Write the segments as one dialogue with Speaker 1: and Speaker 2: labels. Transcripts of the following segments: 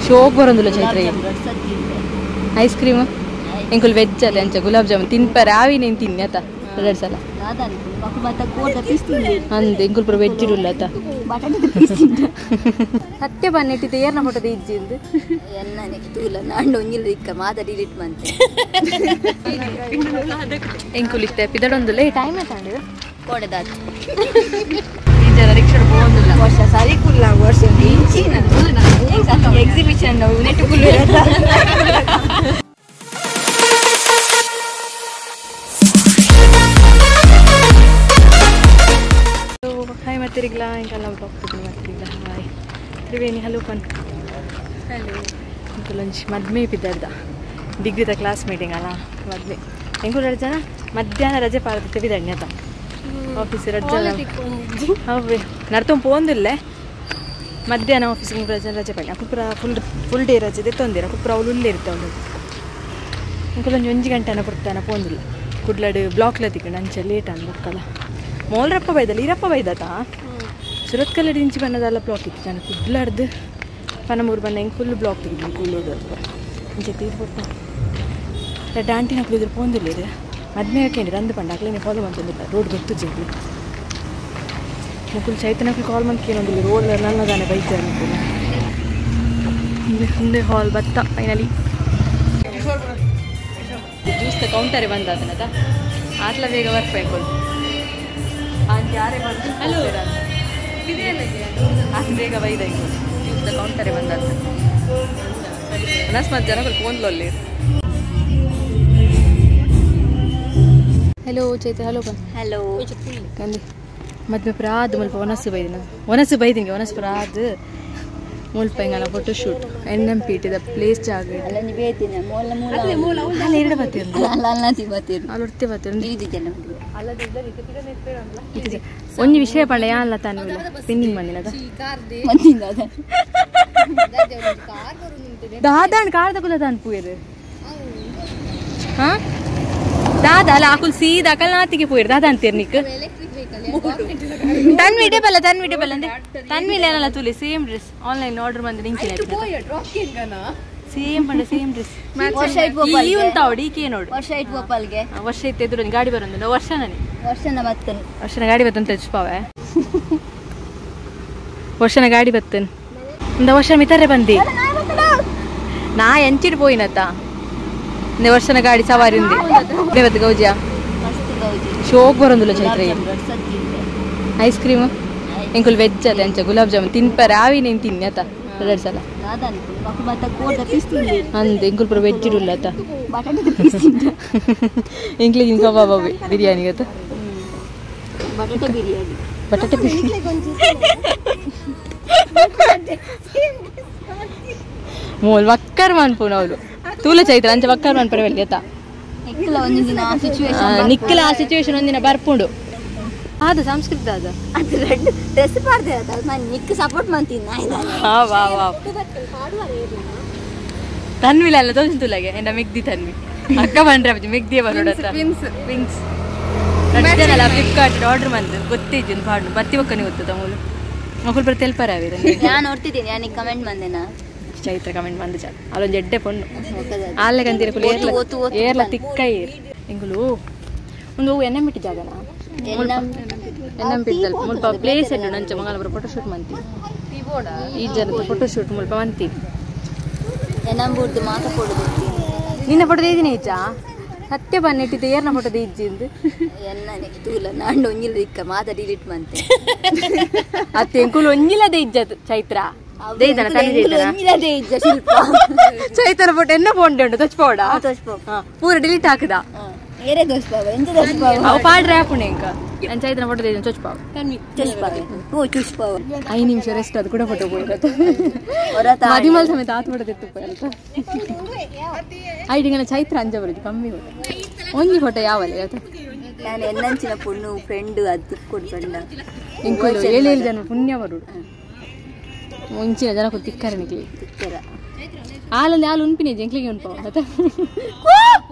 Speaker 1: ಶೋಕ್ ಬರೋದಿಲ್ಲ Chaitra ice cream ಎಂಕುಲ್ veg ಅದ ಅಂಚ ಗುಲಾಬ್ ಜಾಮೂನ್ ತಿನ್ಪರ ಆವಿ ನೀನು ತಿನ್ನಿ ಆತ 2 ಸಲ ಅಂದೆ ಎಂಕುಲ್ ಪುರ ವೆಜ್ ಇಡುಲ್ಲ ಆತ ಸತ್ಯ ಬನ್ನಿಟ್ಟಿದ್ದೆ ಏರ್ನ ಫೋಟೋದ ಇಜ್ಜಿಂದು
Speaker 2: ಎನ್ನನೆ ತೂಲ ನಾಂಡು ಒಂಜಿಲ್ಲ ಇಕ್ಕ ಮಾತ ಡಿಲೀಟ್ ಮಾಡ್ತೆ
Speaker 1: ಎಂಕುಲ್ ಇತ್ತೆ ಪಿದಡೊಂದುಲ್ಲ ಟೈಮ್ ಆಯ್ತು
Speaker 2: ಕೋಡೆದಾತ
Speaker 1: ಈ ಜನ ರಿಕ್ಷಾ ಹೋಗೋದಿಲ್ಲ
Speaker 2: ವರ್ಷ ಸರಿ ಕುಲ್ಲ ವರ್ಷ ಇಂಚಿನ ಎಕ್ಸಿಬಿಷನ್ ನೆಟ್ ಕುಲ್ಲ
Speaker 1: ಹಾಯ್ ಮತ್ತಿರಿಗ್ಲಾ ಇಂಕಲ್ಲ ಹೋಗ್ತಿದ್ವಿ ಮತ್ತಿರಿಗ್ಲಾ ಹಾಯ್ ತ್ರಿವೇಣಿ ಹಲೋ ಪನ್ ಹಲೋ ಇಂಕುಲಂಚ್ ಮದ್ಮೆ ಬಿದ್ದಾರ್ದ ಡಿಗ್ರಿದ ಕ್ಲಾಸ್ ಮೀಟಿಂಗ್ ಅಲ್ಲ ಮದ್ಮೆ ಹೆಂಗೂ ಜನ ಮಧ್ಯಾಹ್ನ ರಜೆ ಪಾರದಿತ್ತೆ ಬಿದ್ದಣ್ಣ ಆತ ಆಫೀಸ್ ರಜೆ ಹೌದು ನಡ್ತೊಂದು ಪೋಂದಿಲ್ಲೇ ಮಧ್ಯಾಹ್ನ ಆಫೀಸಿಗೆ ರಜೆ ಪಡ್ಲಿ ಕುಪ್ಪುರ ಫುಲ್ ಡೇ ರಜೆ ತೊಂದಿರ ಕುಪ್ಪುರ ಅವಳು ಉಲ್ಲೇ ಇರ್ತಾವೆ ಅವಳು ಇಂಕುಲೊಂದು 1 ಗಂಟೆನ ಕೊಡ್ತಾನೆ ಪೋಂದಿಲ್ಲ ಕುಡ್ಲಾಡು ಬ್ಲಾಕ್ಲ ತಿಕ್ಕೊಂಡು ಅಂಚೆ ಲೇಟ್ ಅನ್ ಬುಕ್ಕಲ್ಲ ಮೋಲ್ರಪ್ಪ ಬೈದಲ್ಲ ಈರಪ್ಪ ಬೈದತಾ ಸುರತ್ ಕಲ್ಲಡಿ ಇಂಚಿ ಬಣ್ಣದಲ್ಲ ಬ್ಲಾಕ್ ಇತ್ತು ನಾನು ಕುಡ್ಲಾಡ್ದು ಪನಮೂರು ಬಣ್ಣ ಹೆಂಗೆ ಫುಲ್ ಬ್ಲಾಕ್ ತೆಗಿದ್ವಿ ಕೂಲೋದು ಇಂಚೆ ತೀರ್ಕೊಟ್ಟು ಡಾಂಟಿನ ಕುಳಿದ್ರೆ ಪೋಂದಿಲ್ಲ ಇದೆ ಮದ್ಮೆ ಹಾಕೇನಿ ರಂದು ಪಂಡ ಹಾಕ್ಲೇನೆ ಫಾಲೋ ಮಾಡ್ತಂದಿಲ್ಲ ರೋಡ್ ಗೊತ್ತು ಜಗ್ಲಿ ಮುಕುಲ್ ಚೈತನ್ಯಕ್ಕೆ ಕಾಲ್ ಮಾಡ್ಕೇನೊಂದಿಲ್ಲ ರೋಡ್ ನನ್ನದಾನೆ ಬೈತಾರೆ ಮುಕುಲ್ ಹಿಂದೆ ಹಾಲ್ ಬತ್ತ ಫೈನಲಿ ಜ್ಯೂಸ್ ಕೌಂಟರೇ ಬಂದಾದನದ ಆತ್ಲ ಬೇಗ ಬರ್ಬೇಕು ಆಂಟಿ ಯಾರೇ ಬಂದು ಹಲೋ ಆತ ಬೇಗ ಬೈದ ಜ್ಯೂಸ್ದ ಕೌಂಟರೇ ಬಂದಾದ ಅನಸ್ಮತ್ ಜನ ಫೋನ್ಲು ಅಲ್ಲಿ ಹಲೋ ಚೈತ್ರ ಹಲೋ ಬನ್
Speaker 2: ಹಲೋ
Speaker 1: ಕಂದಿ ಮದ್ವೆ ಪ್ರಾದ್ ಮುಲ್ಪ ಒನಸು ಬೈದಿಂಗೆ ಒನಸು ಪ್ರಾದ್ ಮುಲ್ಪ ಹಿಂಗಲ್ಲ ಫೋಟೋ ಶೂಟ್ NMPTದ ಪ್ಲೇಸ್ ಜಾಗ ಎರಡು ಬತ್ತೀರು ಅಲ್ಲೊಡ್ತಿ ಬತ್ತೀರು ಒಂಜಿ ವಿಷಯ ಪಂಡ ಯಾನ್ಲ ತಾನು ಪಿನ್ನಿಂಗ್ ಮಂದಿನದ ದಾದಾನ್ ಕಾರ್ ತಗೊಲ್ಲ ತಾನು ಪೂಯರು ಹಾ ದಾದಾ ಅಲ್ಲ ಆಕುಲ್ ಸೀದಾ ಕಲ್ನಾತಿಗೆ ಪೋಯಿರು ದಾದಾ ಅಂತೀರ್ ನಿಕ್ ತನ್ವಿಡೆ ಬಲ್ಲ ಅಂದ್ರೆ ತನ್ವಿಲ್ ಏನಲ್ಲ ತುಲಿ ಸೇಮ್ ಡ್ರೆಸ್ ಆನ್ಲೈನ್ ಆರ್ಡರ್ ಬಂದು ನಿಂಕಿನ ಸೇಮ್ ಪಂಡ ಸೇಮ್ ಡ್ರೆಸ್ ಈ ಉಂಟಾವಡಿ ಈಕೆ ನೋಡು ವರ್ಷ ಇತ್ತು ಎದುರು ಗಾಡಿ ಬರೋದು ವರ್ಷನ ಗಾಡಿ ಬತ್ತಂತ ತೆಚ್ಪಾವೆ ವರ್ಷನ ಗಾಡಿ ಬತ್ತನ್ ಒಂದು ವರ್ಷ ಮಿತಾರೆ ಬಂದಿ ನಾ ಎಂಚಿಡ್ ಪೋಯಿನತ್ತ ವರ್ಷನ ಗಾಡಿ ಸವಾರಿ ఉంది ದೇವತ್ ಗೌಜಿಯಾ ಶೋಕ್ ಬರೋದಿಲ್ಲ ಚೈತ್ರ ಐಸ್ ಕ್ರೀಮ್ ಎಂಕುಲ್ ವೆಜ್ ಅದ ಅಂಚ ಗುಲಾಬ್ ಜಾಮೂನ್ ತಿನ್ಪರ ಆವಿ ನೀನು ತಿನ್ನಿ ಆತ 2 ಸಲ ಅಂದೆ ಎಂಕುಲ್ ಪುರ ವೆಜ್ ಇಡುಲ್ಲ ಆತ ಎಂಕ್ಲಿಗೆ ಕಬಾಬ್ ಬಿರಿಯಾನಿ ಆತ ಬಟಾಟೆ ಬಿರಿಯಾನಿ ಮೋಲ್ ವಕ್ಕರ್ ಮನ್ಪುನ ಅವಳು ತೂಲ ಚೈತ್ರ ಅಂಚ ವಕ್ಕರ್ ಮನ್ಪರೆ వెళ్ళిಯತ ನಿಕ್ಕಲ ಆ ಸಿಚುವೇಶನ್ ಒಂದಿನ ಬರ್ಪುಂಡು ಅದು ಸಂಸ್ಕೃತ ಅದು
Speaker 2: ರೆಡ್ ಡ್ರೆಸ್ ಪಾಡ್ದೆ ಅದ ನಾನು ನಿಕ್ಕ ಸಪೋರ್ಟ್ ಮಾಡ್ತೀನಿ
Speaker 1: ತನ್ವಿಲ ಅಲ್ಲ ತೋರಿಸ್ತುಲಗೆ ಎಂಡ ಮೆಗ್ದಿ ತನ್ವಿ ಅಕ್ಕ ಬಂದ್ರೆ ಅಪ್ಪ ಮೆಗ್ದಿಯೇ ಬರೋಡ ವಿಂಗ್ಸ್ ರಡ್ಡನಲ್ಲ ಫ್ಲಿಪ್ಕಾರ್ಟ್ ಆರ್ಡರ್ ಬಂದು ಗೊತ್ತಿದ್ದು ಪಾಡು ಬತ್ತಿ ಒಕ್ಕನಿ ಗೊತ್ತದ ಮೂಲು ಮಕ್ಕಳು ಬರ ತೆಲ್ಪರ ಆವಿದೆ
Speaker 2: ನಾನು ನೋಡ್ತಿದ್ದೀನಿ ನಾನು ಕಮೆಂಟ್ ಬಂದೆನಾ
Speaker 1: ಚೈತ್ರ ಕಮೆಂಟ್ ಬಂದು ಚಾಲು ಅಲ್ಲೊಂದು ಎಡ್ಡೆ ಪೊಣ್ಣು ಆಲ್ಲೆಗಂತೀರ ಏರ್ಲ ತಿಕ್ಕ ಏರ್ ಎಂಗುಲು ಒಂದು NMPT ಜಾಗನ NMPT ಮುಲ್ಪ ಪ್ಲೇಸ್ ಎಡ್ಡು ನಂಚ ಮಂಗಲ ಬರ ಫೋಟೋ ಶೂಟ್ ಮಂತಿ ಈ ಜನದ ಫೋಟೋ ಶೂಟ್ ಮುಲ್ಪ ಮಂತಿ
Speaker 2: ಎನ್ನಂಬೂರ್ದು ಮಾತ ಫೋಟೋ
Speaker 1: ನಿನ್ನ ಫೋಟೋ ಇದೀನಿ ಈಚಾ ಸತ್ಯ ಬನ್ನಿಟ್ಟಿದ್ದೆ ಏರ್ನ ಫೋಟೋದ ಇಜ್ಜಿಂದು
Speaker 2: ಎನ್ನನೆ ತೂಲ ನಾಂಡು ಒಂಜಿಲ್ಲ ಇಕ್ಕ ಮಾತ ಡಿಲೀಟ್ ಮಾಡ್ತೆ
Speaker 1: ಅತ್ತೆ ಎಂಕುಲು ಒಂಜಿಲ್ಲದೆ ಇಜ್ಜದು ಚೈತ್ರ ಚೈತನ ಫೋಟೋ ಎನ್ನ ಫೋನ್ ಉಂಟು ತೊಚ್ಪೋಡ ಪೂರ ಡಿಲೀಟ್ ಹಾಕದ ಅವು ಪಾಡ್ರೆ ಹಾಪುಣೆ ಇಂಕ ನಾನು ಚೈತನ ಫೋಟೋ ತೆಗೆದು ತೊಚ್ಪಾವ 5 ನಿಮಿಷ ರೆಸ್ಟ್ ಅದು ಕೂಡ ಫೋಟೋ ಹೋಗಿರತ್ತೆ ಮದಿಮಲ್ ಸಮೇತ ಆತ ಫೋಟೋ ತೆತ್ತು ಅಂತ ಐಡಿಂಗನ ಚೈತ್ರ ಅಂಜ ಬರುದು ಕಮ್ಮಿ ಒಂಜಿ ಫೋಟೋ ಯಾವಲ್ಲ
Speaker 2: ನಾನು ಎನ್ನಂಚಿನ ಪುಣ್ಣು ಫ್ರೆಂಡ್ ಅದು ತಿಕ್ಕೊಡ್ಕೊಂಡ
Speaker 1: ಇಂಕುಲು 7 ಜನ ಪುಣ್ಯ ಬರುಡು ಮುಂಚಿನ ಜನ ತಿಕ್ಕರೆ ನಿಕ್ಲಿ ಹಾಲಲ್ಲಿ ಹಾಲು ಉಂಪಿನ ಜಂಕ್ಲಿಗೆ ಉಂಟು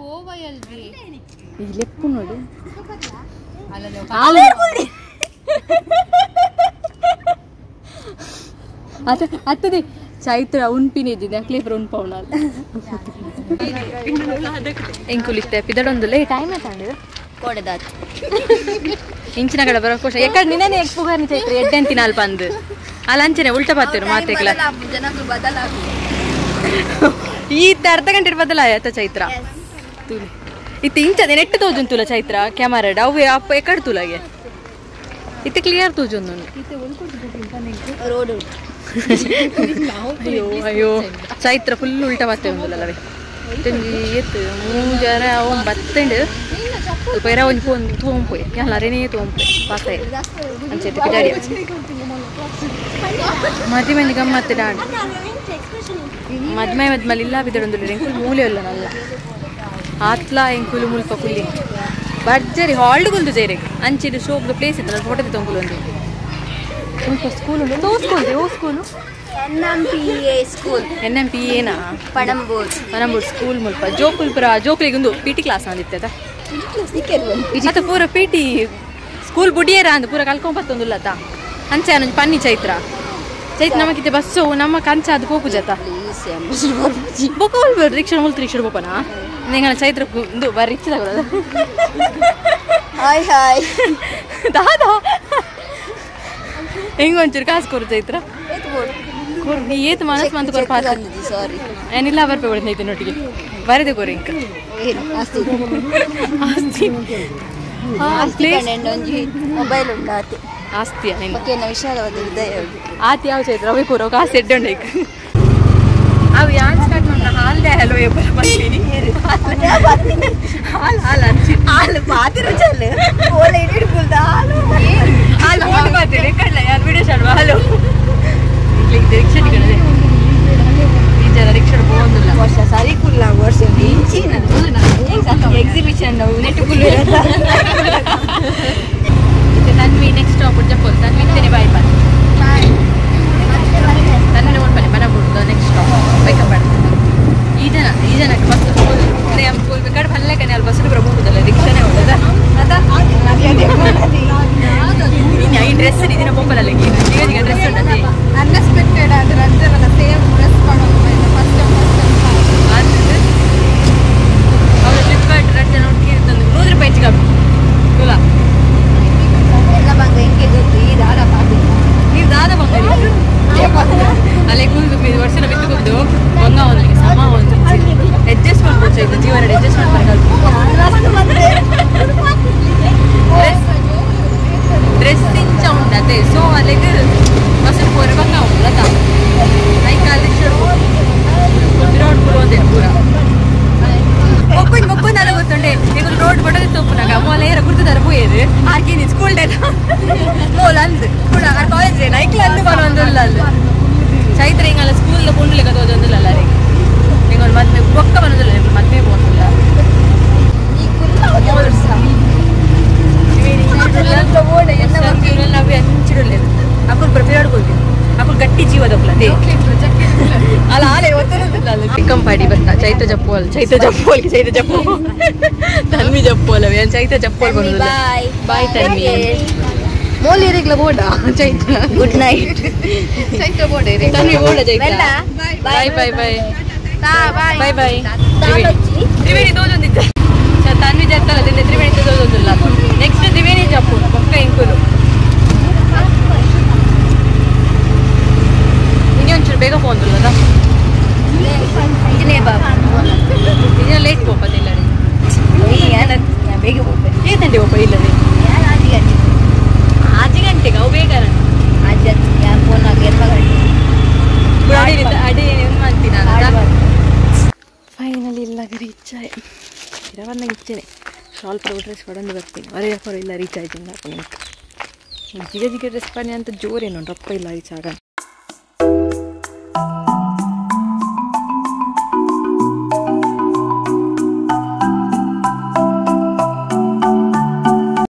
Speaker 1: ಈ ಲೆಪ್ಪು ನೋಡಿ ಹತ್ತದೆ ಚೈತ್ರ ಉನ್ಪಿನ ಇದ್ದಿದ್ದೆ ಅಕ್ಲೇಪುರ ಉನ್ಪವನಾಲ್ ಎಂಕುಲಿತ್ತೆ ಪಿದಡೊಂದುಲ್ಲ ಈ ಟೈಮ್ ಆಯ್ತು
Speaker 2: ಕೋಡದಾತ್
Speaker 1: ಇಂಚಿನ ಕಡೆ ಬರೋ ಕೋಶ ಯಾಕಂದ್ರೆ ನಿನ್ನೆ ಎಕ್ಪುಗಾರ್ನಿ ಚೈತ್ರ ಎಡ್ಡೆಂತಿನ ಅಲ್ಪ ಅಂದು ಅಲ್ಲ ಅಂಚನೆ ಉಲ್ಟ ಬರ್ತೀರು ಮಾತೆಗ್ಲ ಈ ಅರ್ಧ ಗಂಟೆ ಬದಲಾಯತ ಚೈತ್ರ ತುಲಿ ಇತ್ತು ಇಂಚದೆ ನೆಟ್ಟು ತೋಜುನ್ ತುಲ ಚೈತ್ರ ಕ್ಯಾಮರಾಡ್ ಅವು ಅಪ್ಪ ಎಕಡ್ ತುಲಗೆ ಇತ್ತು ಕ್ಲಿಯರ್ ತೋಜುನ್
Speaker 2: ರೋಡ್
Speaker 1: ಅಯ್ಯೋ ಅಯ್ಯೋ ಚೈತ್ರ ಫುಲ್ ಉಲ್ಟ ಬರ್ತೇವೆ ಒಂದಲ್ಲವೇ ಎತ್ತು ಮೂಜರ ಅವನ್ ಬತ್ತಂಡು ಸ್ವಲ್ಪ ಇರ ಒಂದು ಫೋನ್ ತಗೊಂಪೋಯ್ ಎಲ್ಲರೇನೇ ತಗೊಂಪೋಯ್ ಪಾಸ ಅಂಚೈತೆ ಪಿದಾಡಿ ಮದುವೆ ಮಂದಿ ಗಮ್ಮತ್ತು ಡಾಡ್ ಮದ್ಮೆ ಮದ್ಮಲ್ಲಿ ಇಲ್ಲ ಬಿದ್ದೊಂದು ಎಂಕುಲು ಮೂಲೆ ಇಲ್ಲ ನಲ್ಲ ಆತ್ಲ ಎಂಕುಲು ಮುಲ್ಪ ಕುಲ್ಲಿ ಬರ್ಜರಿ ಹಾಲ್ಡ್ಗುಲ್ದು ಜೈರೆಗೆ ಅಂಚಿಡು ಶೋಕ್ದು ಪ್ಲೇಸ್ ಇತ್ತಲ್ಲ ಫೋಟೋ ತೊಂಗುಲು ಒಂದು ಸ್ವಲ್ಪ ಸ್ಕೂಲ್ ಉಂಟು ಓ ಸ್ಕೂಲು NMPA ಪಣಂಬೂರ್ ಸ್ಕೂಲ್ ಮುಲ್ಪ ಜೋಕುಲಿಗೆ ಒಂದು PT ಕ್ಲಾಸ್ ಅಂದಿತ್ತ ಮತ್ತೆ ಪೂರ PT ಸ್ಕೂಲ್ ಬುಡಿಯರ ಅಂದು ಪೂರ ಕಲ್ಕೊಂಬತ್ತೊಂದುಲ್ಲತ ಅಂಚೆ ಅನ್ನೊಂದು ಪನ್ನಿ ಚೈತ್ರ ನಮಗಿತ್ತೆ ಬಸ್ಸು ನಮ್ಮ ಕಂಚ ಅದು ಪೋಪು ಜತ ಬೊಕೋಲ್ ರಿಕ್ಷಾ ಮುಲ್ತು ರಿಕ್ಷಾ ಪೋಪನ ನಿಂಗಳ ಚೈತ್ರ ಇದು ಬರೀ ರಿಕ್ಷ ತಗೊಳ್ಳೋದು
Speaker 2: ಹಾಯ್
Speaker 1: ದಾದಾ ಹೆಂಗ ಒಂಚೂರು ಕಾಸು ಕೊರು ಚೈತ್ರ ನೀ ಏತು ಮನಸ್ಸು ಮಂತು ಕೊರ್ಪಾತ
Speaker 2: ಸಾರಿ
Speaker 1: ಏನಿಲ್ಲ ಬರ್ಪೆ ಹೊಡೆದೈತೆ ನೊಟ್ಟಿಗೆ ಬರೆದೆ ಕೊರಿ ಇಂಕ ಆಸ್ತಿ
Speaker 2: ಮೊಬೈಲ್ ಉಂಡಾತಿ
Speaker 1: ಆಸ್ತಿಯ ನಿನ್ನ
Speaker 2: ವಿಶಾಲವಾದ ಹೃದಯ
Speaker 1: ಆತಿ ಯಾವ ಚೈತ್ರ ಅವೇ ಕೂರೋ ಕಾಸು ಎಡ್ಡೊಂಡೈಕ ಅವು ಯಾನ್ ಸ್ಟಾರ್ಟ್ ಮಾಡ್ರ ಹಾಲ್ದೆ ಹಲೋ ಎಬ್ಬರ ಬರ್ತೀನಿ ಹಾಲು ಹಂಚಿ
Speaker 2: ಹಾಲು ಪಾತಿರು ಚಲ್ಲು ಓಲೆ ಇಡಿಡ್ಕುಲ್ದ
Speaker 1: ಹಾಲು ಫೋನ್ ಮಾಡ್ತೀನಿ ಕಡ್ಲ ಯಾರು ವಿಡಿಯೋ ಸ್ಟಾರ್ಟ್ ಹಲೋ ರಿಕ್ಷಾ ನಿಗಣದೆ ಈ ಜನ ರಿಕ್ಷಾ ಹೋಗೋದಿಲ್ಲ
Speaker 2: ವರ್ಷ ಸರಿ ಕುಲ್ಲ ವರ್ಷ ಎಕ್ಸಿಬಿಷನ್ ನೆಟ್ಟು ಕುಲ್ಲು
Speaker 1: ತನ್ವಿ ನೆಕ್ಸ್ಟ್ ಸ್ಟಾಪ್ ಜಪ್ಪೋದು ತನ್ವಿ ಇತ್ತೇನೆ ಬಾಯ್ ಬಾಯ್ ತನ್ವಿ ನೋಡ್ಬನ್ನಿ ಬರಬಹುದು ನೆಕ್ಸ್ಟ್ ಸ್ಟಾಪ್ ಬೈಕಪ್ಪಾಡ ಈ ಜನಕ್ಕೆ ಬಸ್ ಫುಲ್ ಬೇಕಾದ್ರೆ ಭಲ್ಲಕನೆ ಅಲ್ಲಿ ಬಸ್ಸಲ್ಲಿ ಬರಬಹುದಲ್ಲ ರಿಕ್ಷಾನೇ ಹೋಗೋದ ಈ ಡ್ರೆಸ್ ಇದನ್ನ ಪೋಪಲಲ್ಲ ಈಗ ಡ್ರೆಸ್ ಉಂಟದೆ
Speaker 2: ಅನ್ಎಕ್ಸ್ಪೆಕ್ಟೆಡ್ ಆದ್ರೆ ಅಂತಾರಲ್ಲ ಸೇಮ್ ಡ್ರೆಸ್ ಮಾಡೋದು ಫಸ್ಟ್
Speaker 1: ಅವ್ರು ಫ್ಲಿಪ್ಕಾರ್ಟ್ ಡ್ರೆಸ್ ನೋಡ್ಕೊಂಡು ತಂದು ₹100 ಹೆಚ್ಚಿಗೆ ತುಲ
Speaker 2: ಎಲ್ಲ ಬಂಗ ಹೆಂಗೆ ಗೊತ್ತು ಈ ದಾರ ಪಾತಿಲ್ಲ
Speaker 1: ನೀವು ದಾದ ಬಂಗಾರಿ ಅಲ್ಲೇ ಕೂದು ವರ್ಷನ ಬಿತ್ತುಕೊಂಡು ಬಂಗ ಅವನಿಗೆ ಸಮ ಒಂದು ಅಡ್ಜಸ್ಟ್ ಮಾಡ್ಬೋದು ಆಯ್ತು ಜೀವನ ಅಡ್ಜಸ್ಟ್ ಡ್ರೆಸ್ ಇಂಚ ಉಂಟತೆ ಸೊ ಅಲ್ಲಿಗೆ ಬಸ್ಸಲ್ಲಿ ಪೂರ ಬಂಗ ಉಂಟಲ್ಲ ನೈಕ್ ಅಲ್ಲಿ ರೋಡ್ ಪೂರ ಪೂರ ಒಪ್ಪನ್ ಅಲ್ಲ ಗೊತ್ತುಂಡೆ ಈಗ ರೋಡ್ ಬಡೋದು ತಪ್ಪುನಾಗ ಮೋಲ ಏರ ಗುರ್ತದಾರ ಪೋಯರು ಆಕೆ ನೀನು ಸ್ಕೂಲ್ ಡೇ ಮೋಲ ಅಂದು ಕೂಡ ಕಾಲೇಜ್ ನೈಕ್ಲ ಅಂದು ಬರೋದಿಲ್ಲ ಅಲ್ಲಿ ಚೈತ್ರ ಹಿಂಗಲ್ಲ ಸ್ಕೂಲ್ ಪುಂಡ್ಲಿಕ್ಕೆ ತೋದೊಂದಿಲ್ಲ ರೀ ಈಗ ಒಂದು ಮದ್ವೆ ಬೊಕ್ಕ ಬರೋದಿಲ್ಲ ಮದ್ವೆ ಹೋಗೋದಿಲ್ಲ
Speaker 2: ಈ ಕುಲ್ಲ
Speaker 1: ನಾವು ಹಂಚಿಡಲ್ಲ ಅಕ್ಕಳು ಪ್ರಿಪೇರ್ಡ್ ಹೋಗ್ತೀವಿ ಅಕ್ಕಳು ಗಟ್ಟಿ ಜೀವದಕ್ಕಲೇ ಅಲ್ಲ ಆಲೆ ಒತ್ತರದಿಲ್ಲ ಅಲ್ಲ ಚಿಕ್ಕಂಪಾಡಿ ಬರ್ತಾ ಚೈತ್ರ ಜಪ್ಪೋಲ್ ತನ್ವಿ ಜಪ್ಪೋಲ್ ಅವ ಚೈತ್ರ ಜಪ್ಪೋಲ್ ಬರೋದಿಲ್ಲ ಬಾಯ್ ತನ್ವಿ ಮೋಲಿಯರಿಗ್ಲ ಬೋಡ ಚೈತ್ರ ಗುಡ್ ನೈಟ್ ಚೈತ್ರ ಬೋಡ ತನ್ವಿ ಬೋಡ ಚೈತ್ರ ಬಾಯ್ ಬಾಯ್ ಬಾಯ್ ಬಾಯ್ ಬಾಯ್ ತ್ರಿವೇಣಿ ತೋಜೊಂದಿದ್ದ ತನ್ವಿ ಜತ್ತಲ್ಲ ತಿಂದೆ ತ್ರಿವೇಣಿ ತೋಜೊಂದಿಲ್ಲ ನೆಕ್ಸ್ಟ್ ತ್ರಿವೇಣಿ ಜಪ್ಪು ಪಕ್ಕ ಇಂಕುಲು ಇನ್ನೇ ಒಂಚೂರು ಬೇಗ ಹೋಗೋದಿಲ್ಲದ ಇದನ್ನ ಲೇಟ್ ಹೋಗೋದಿಲ್ಲ
Speaker 2: ಬೇಗ ಹೋಗ್ಬೇಕು
Speaker 1: ಏತಂಡೆ ಒಬ್ಬ ಇಲ್ಲದೆ 6 ಗಂಟೆಗೆ ಅವು ಬೇಗ ಅದೇ ಮಾಡ್ತೀನಿ ಫೈನಲಿ ಇಲ್ಲ ರೀಚ್ ಆಯ್ ಇರವನ್ನ ಇಚ್ಚೇನೆ ಸ್ವಲ್ಪ ಡ್ರೆಸ್ ಪಡಂದು ಬರ್ತೀನಿ ಹೊರಗೆ ಇಲ್ಲ ರೀಚ್ ಆಯ್ತು ಜಿಗ ಡ್ರೆಸ್ ಪನ್ನಿ ಅಂತ ಜೋರೇನು ರೊಪ್ಪ ಇಲ್ಲ ರೀಚ್ ಆಗ